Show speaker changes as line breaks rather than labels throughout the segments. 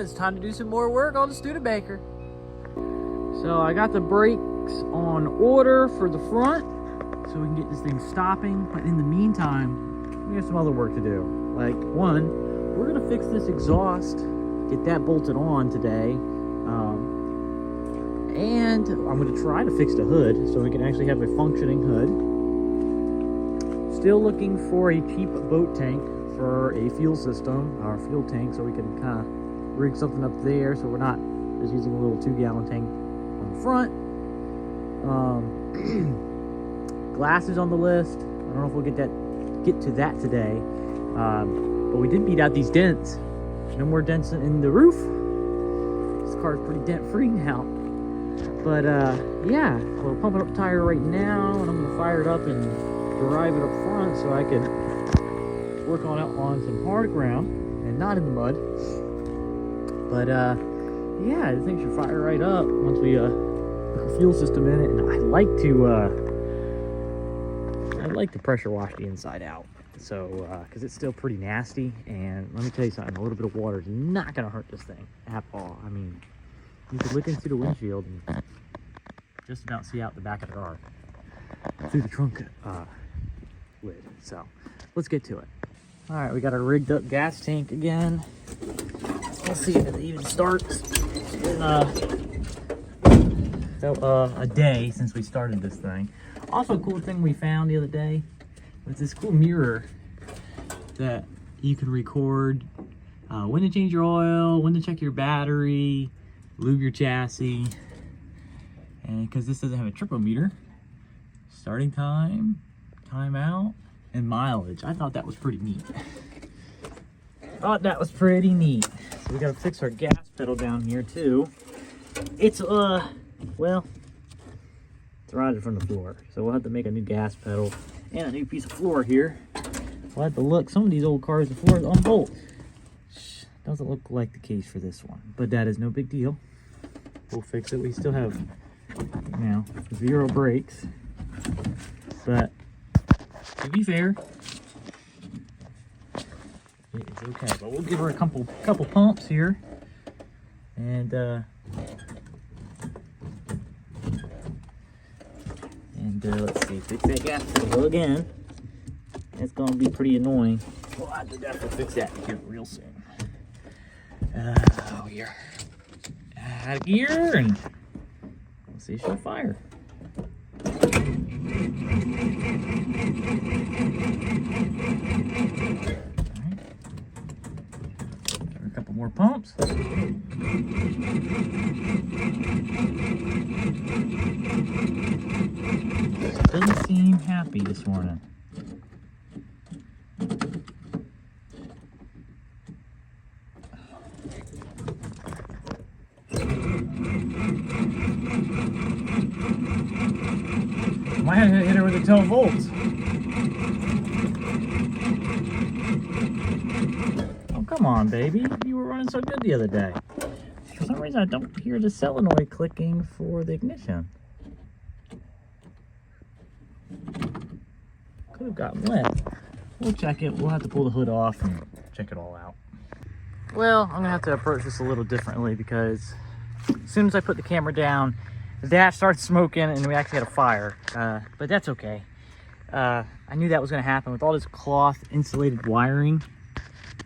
It's time to do some more work on the Studebaker. So I got the brakes on order for the front so we can get this thing stopping. But in the meantime, we have some other work to do. Like, one, we're gonna fix this exhaust, get that bolted on today. And I'm gonna try to fix the hood so we can actually have a functioning hood. Still looking for a cheap boat tank for a fuel system, our fuel tank, so we can kind of rig something up there so we're not just using a little 2-gallon tank on the front. Glass is on the list. I don't know if we'll get to that today, but we did beat out these dents. There's no more dents in the roof. This car's pretty dent free now. But yeah, we're pumping up the tire right now, and I'm gonna fire it up and drive it up front so I can work on it on some hard ground and not in the mud. But yeah, the thing should fire right up once we put the fuel system in it. And I like to pressure wash the inside out, so because it's still pretty nasty. And let me tell you something, a little bit of water is not gonna hurt this thing at all. I mean, you could look into the windshield and just about see out the back of the car through the trunk lid. So let's get to it. All right, we got our rigged up gas tank again. We'll see if it even starts in a day since we started this thing. Also, a cool thing we found the other day was this cool mirror that you can record when to change your oil, when to check your battery, lube your chassis. And because this doesn't have a tripometer, starting time, timeout, and mileage. I thought that was pretty neat. So we gotta fix our gas pedal down here too. It's well, it's rotted from the floor, so we'll have to make a new gas pedal and a new piece of floor here. We'll have to look. Some of these old cars, the floor is on bolt. Doesn't look like the case for this one, but that is no big deal. We'll fix it. We still have, you know, 0 brakes, but to be fair, it's okay. But we'll give her a couple pumps here, and let's see, fix that gas pedal again. It's gonna be pretty annoying. We'll have to definitely fix that here real soon. We're out of gear, and let's see if she'll fire. A couple more pumps. Doesn't seem happy this morning. Might have to hit her with the 12 volts. Oh, come on, baby. You were running so good the other day. For some reason, I don't hear the solenoid clicking for the ignition. Could have gotten wet. We'll check it. We'll have to pull the hood off and check it all out. Well, I'm going to have to approach this a little differently because as soon as I put the camera down, the dash started smoking and we actually had a fire, but that's okay. I knew that was going to happen with all this cloth insulated wiring.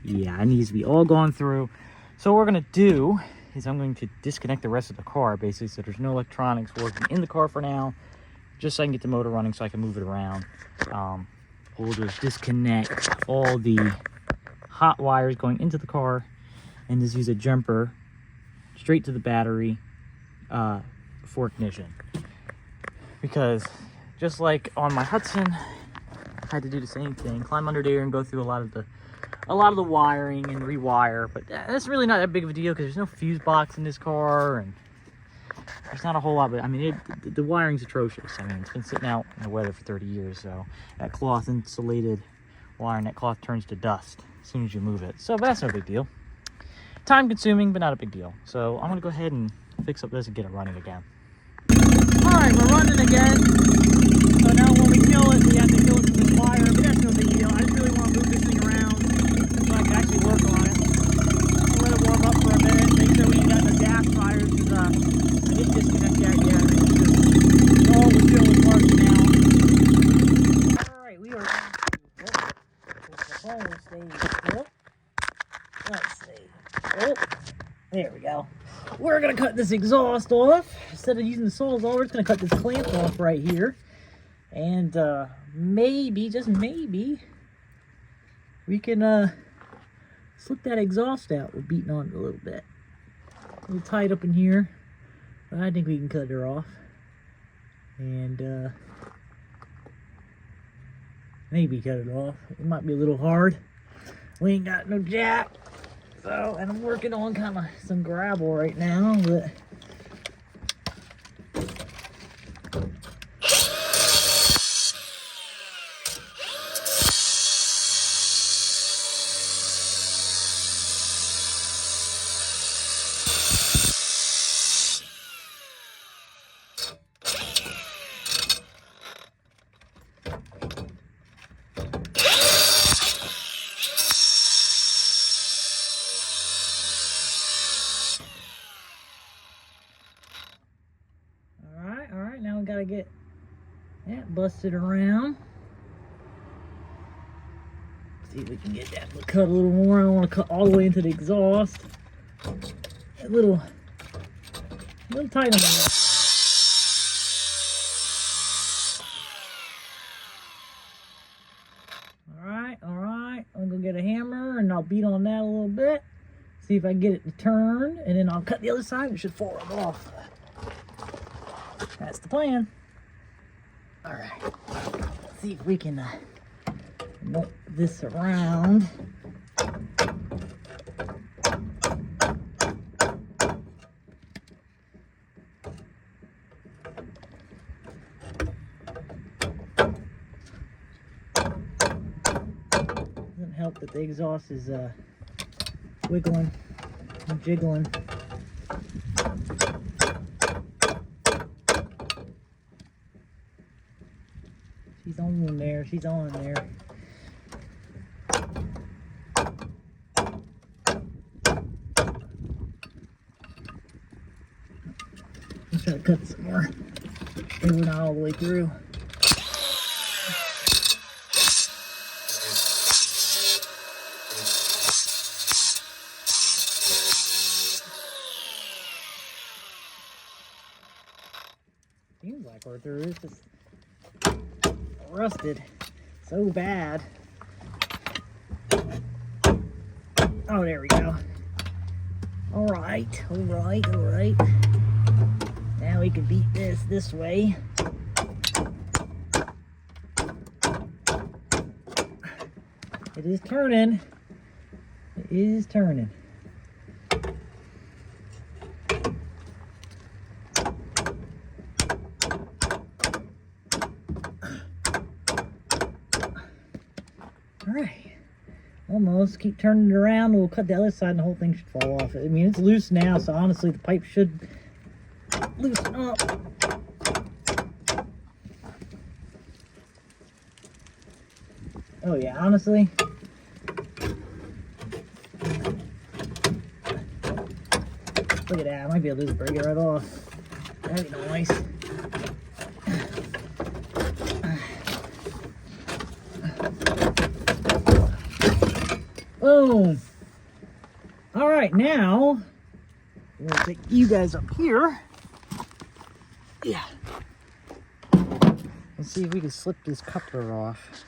Yeah, it needs to be all gone through. So what we're going to do is I'm going to disconnect the rest of the car, basically, so there's no electronics working in the car for now, just so I can get the motor running so I can move it around. We'll just disconnect all the hot wires going into the car and just use a jumper straight to the battery for ignition. Because just like on my Hudson, I had to do the same thing, climb under there and go through a lot of the wiring and rewire. But that's really not that big of a deal because there's no fuse box in this car and there's not a whole lot. But I mean, the wiring's atrocious. I mean, it's been sitting out in the weather for 30 years, so that cloth insulated wiring, that cloth turns to dust as soon as you move it. So, but that's no big deal. Time consuming, but not a big deal. So I'm gonna go ahead and fix up this and get it running again. All right, we're running again. So now when we kill it, we have to kill it with the wire, but that's no big deal. I just really want to move this thing around so I can actually work on it. I'll let it warm up for a minute. see. Let's see. Oh, there we go. We're gonna cut this exhaust off. Instead of using the Sawzall, we're just gonna cut this clamp off right here. And maybe, just maybe, we can slip that exhaust out. We're beating on it a little bit. A little tight up in here. But I think we can cut her off. And maybe cut it off. It might be a little hard. We ain't got no jack. So, and I'm working on kind of some gravel right now, but now we gotta get that busted around. See if we can get that cut a little more. I don't want to cut all the way into the exhaust. A little tight on that. All right. I'm gonna get a hammer and I'll beat on that a little bit. See if I can get it to turn, and then I'll cut the other side. It should fall right off. That's the plan. All right. Let's see if we can move this around. Doesn't help that the exhaust is wiggling and jiggling. She's on there, she's on there. Let's try to cut some more. Maybe we're not all the way through. Seems like we're through. It's just rusted so bad. Oh, there we go. All right. Now we can beat this way. It is turning. It is turning. Alright, almost. Keep turning it around. We'll cut the other side and the whole thing should fall off. I mean, it's loose now, so honestly the pipe should loosen up. Oh yeah, honestly. Look at that. I might be able to just break it right off. That'd be nice. Boom. All right, now we'll take you guys up here. Yeah. And see if we can slip this coupler off.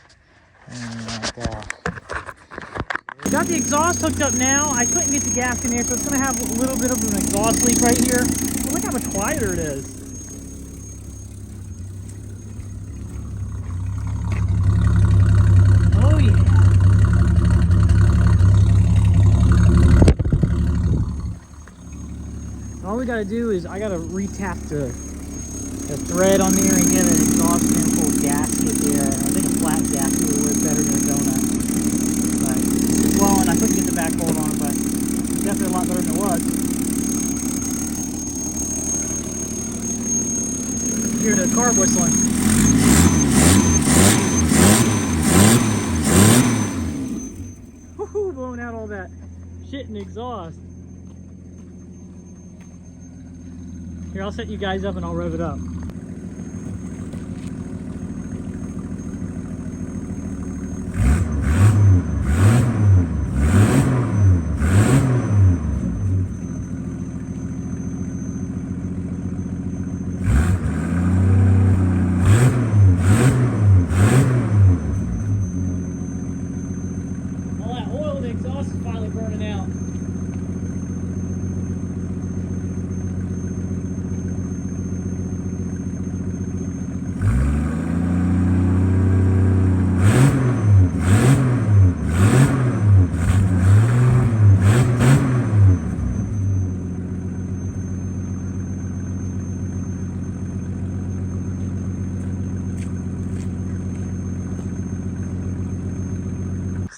We got the exhaust hooked up now. I couldn't get the gas in there, so it's going to have a little bit of an exhaust leak right here. But look how much quieter it is. Oh yeah. All we got to do is I got to re-tap the thread on there and get an exhaust full gasket there. I think a flat gasket would work better than a donut. But it's blowing. I couldn't get the back hold on it, but it's definitely a lot better than it was. Hear the car whistling. Woohoo! Blowing out all that shit and exhaust. Here, I'll set you guys up and I'll rev it up.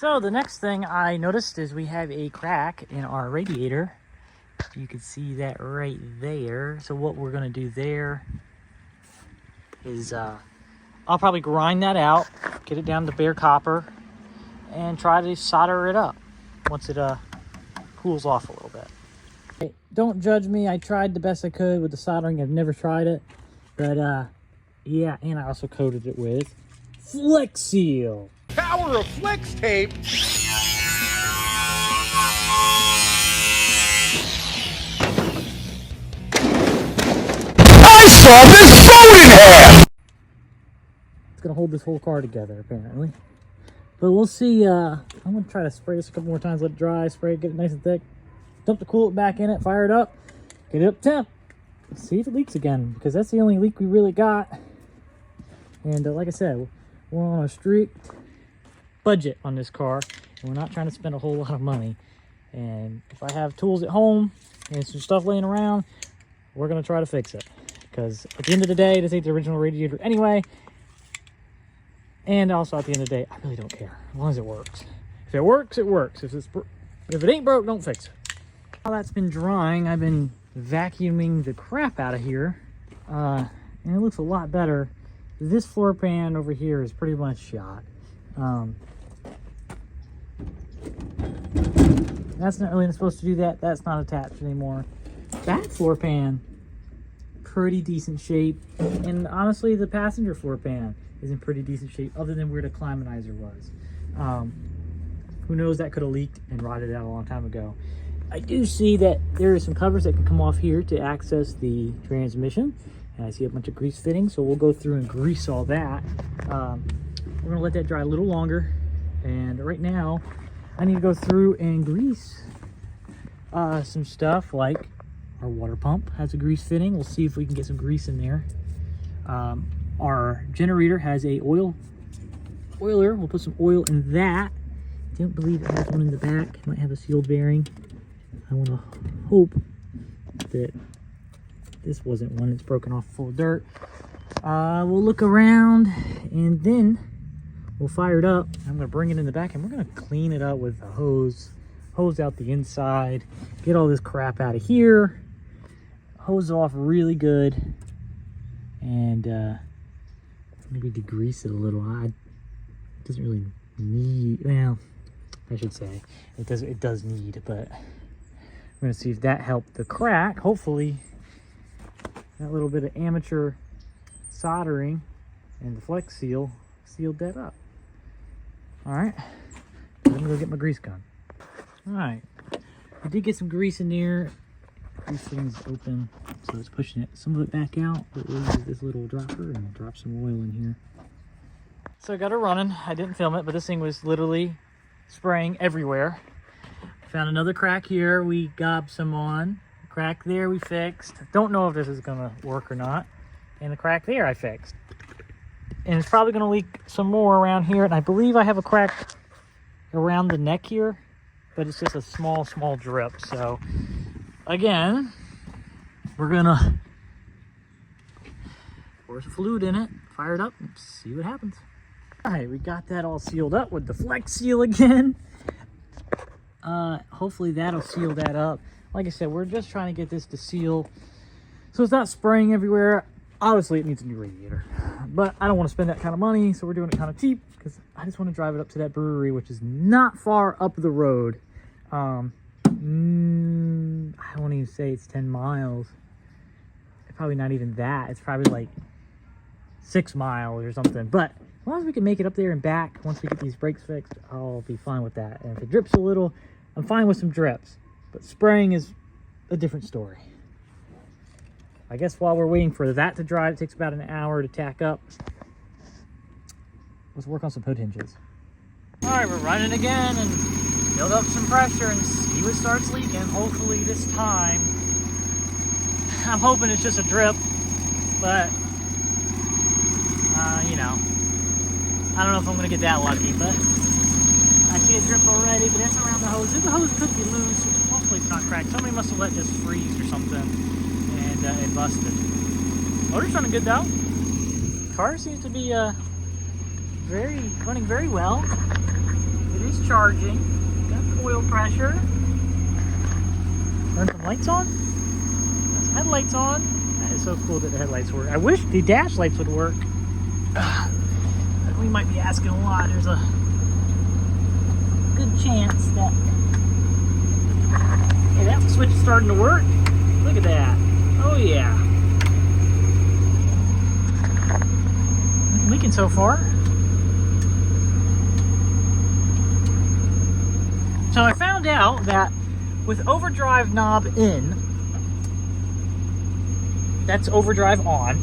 So the next thing I noticed is we have a crack in our radiator. You can see that right there. So what we're gonna do there is I'll probably grind that out, get it down to bare copper, and try to solder it up once it cools off a little bit. Okay, don't judge me. I tried the best I could with the soldering. I've never tried it, but yeah, and I also coated it with Flex Seal.
Power of flex tape. I saw this boat in half.
It's gonna hold this whole car together apparently, but we'll see. I'm gonna try to spray this a couple more times, let it dry, spray it, get it nice and thick, dump the coolant back in it, fire it up, get it up temp, see if it leaks again, because that's the only leak we really got. And like I said, we're on a strict budget on this car, and we're not trying to spend a whole lot of money. And if I have tools at home and some stuff laying around, we're gonna try to fix it, because at the end of the day, this ain't the original radiator anyway. And also at the end of the day, I really don't care as long as it works. If it works, it works. If it ain't broke, don't fix it. While that's been drying, I've been vacuuming the crap out of here, and it looks a lot better. This floor pan over here is pretty much shot. That's not really supposed to do that. That's not attached anymore. That floor pan, pretty decent shape. And honestly, the passenger floor pan is in pretty decent shape, other than where the climatizer was. Who knows, that could have leaked and rotted out a long time ago. I do see that there are some covers that can come off here to access the transmission. And I see a bunch of grease fittings, so we'll go through and grease all that. We're gonna let that dry a little longer. And right now, I need to go through and grease some stuff, like our water pump has a grease fitting. We'll see if we can get some grease in there. Our generator has a oiler. We'll put some oil in that. I don't believe it has one in the back. It might have a sealed bearing. I want to hope that this wasn't one that's broken off full of dirt. We'll look around and then we'll fire it up. I'm going to bring it in the back and we're going to clean it up with a hose out the inside, get all this crap out of here, hose it off really good, and maybe degrease it a little. It doesn't really need, well, I should say it does need, but we're going to see if that helped the crack. Hopefully that little bit of amateur soldering and the Flex Seal sealed that up. All right, I'm gonna go get my grease gun. All right, I did get some grease in there. Grease thing's open, so it's pushing some of it back out, but we'll use this little dropper and drop some oil in here. So I got it running. I didn't film it, but this thing was literally spraying everywhere. Found another crack here. We gobbed some on. Crack there we fixed. Don't know if this is gonna work or not. And the crack there I fixed. And it's probably gonna leak some more around here. And I believe I have a crack around the neck here, but it's just a small drip. So again, we're gonna pour some fluid in it, fire it up, and see what happens. All right, we got that all sealed up with the Flex Seal again. Hopefully that'll seal that up. Like I said, we're just trying to get this to seal so it's not spraying everywhere. Obviously it needs a new radiator, but I don't want to spend that kind of money, so we're doing it kind of cheap because I just want to drive it up to that brewery, which is not far up the road. I don't even say it's 10 miles. It's probably not even that. It's probably like 6 miles or something. But as long as we can make it up there and back, once we get these brakes fixed, I'll be fine with that. And if it drips a little, I'm fine with some drips. But spraying is a different story. I guess while we're waiting for that to dry, it takes about an hour to tack up. Let's work on some hood hinges. All right, we're running again and build up some pressure and see what starts leaking. Hopefully this time, I'm hoping it's just a drip, but you know, I don't know if I'm gonna get that lucky, but I see a drip already, but that's around the hose. The hose could be loose. Hopefully it's not cracked. Somebody must have let this freeze or something, and it busted. Motor's running good though. Car seems to be running very well. It Battery's charging. Got oil pressure. Turn some lights on. Got some headlights on. That is so cool that the headlights work. I wish the dash lights would work. We might be asking a lot. There's a good chance that... Hey, that switch is starting to work. Look at that. Oh yeah. Nothing leaking so far. So I found out that with overdrive knob in, that's overdrive on.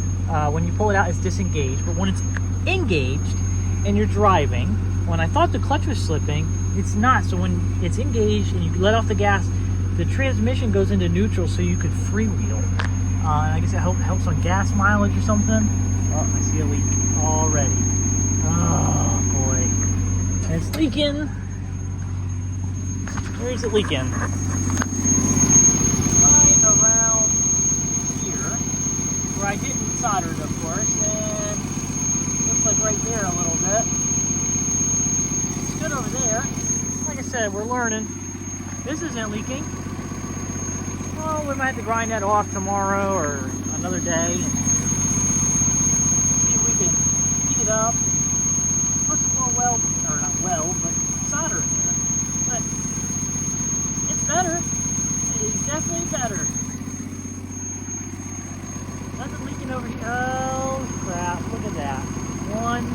When you pull it out, it's disengaged. But when it's engaged and you're driving, when I thought the clutch was slipping, it's not. So when it's engaged and you let off the gas, the transmission goes into neutral so you could freewheel. And I guess it helps on gas mileage or something. Oh, I see a leak already. Oh boy. And it's leaking. Where is it leaking? Right around here, where I didn't solder it, of course, and looks like right there a little bit. It's good over there. Like I said, we're learning. This isn't leaking. Well, we might have to grind that off tomorrow or another day and see if we can heat it up. Put some more weld, or not weld, but solder in there. But it's better. It is definitely better. Nothing leaking over here. Oh crap, look at that. One.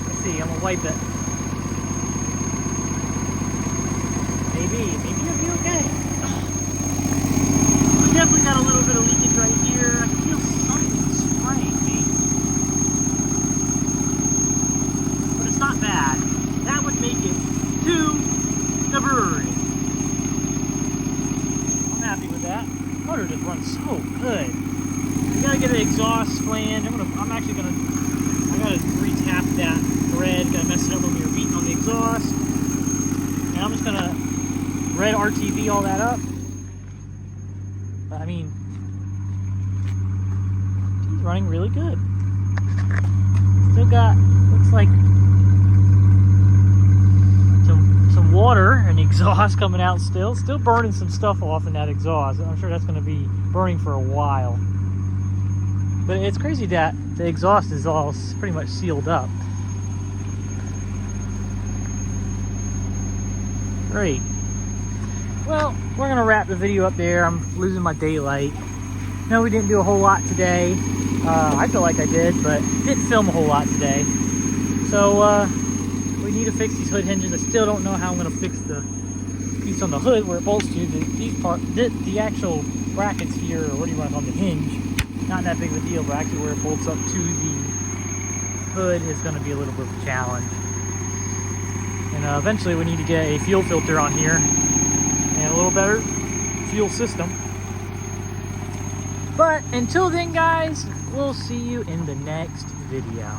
Let's see, I'm gonna wipe it. Maybe it'll be okay. We definitely got a little bit of leakage right here. I can feel something spraying me. But it's not bad. That would make it to the brewery. I'm happy with that. The motor just runs so good. You gotta get an exhaust flange. I gotta re-tap that thread. Gotta mess it up when we were beating on the exhaust. And I'm just gonna red RTV all that up. But I mean, she's running really good. Still got, looks like some water and exhaust coming out still. Still burning some stuff off in that exhaust. I'm sure that's gonna be burning for a while. But it's crazy that the exhaust is all pretty much sealed up. Great. Well, we're gonna wrap the video up there. I'm losing my daylight. No, we didn't do a whole lot today. I feel like I did, but didn't film a whole lot today. So we need to fix these hood hinges. I still don't know how I'm gonna fix the piece on the hood where it bolts to. The actual brackets here, or what do you want to call them, the hinge, not that big of a deal, but actually where it bolts up to the hood is gonna be a little bit of a challenge. And eventually we need to get a fuel filter on here and a little better fuel system. But until then, guys, we'll see you in the next video.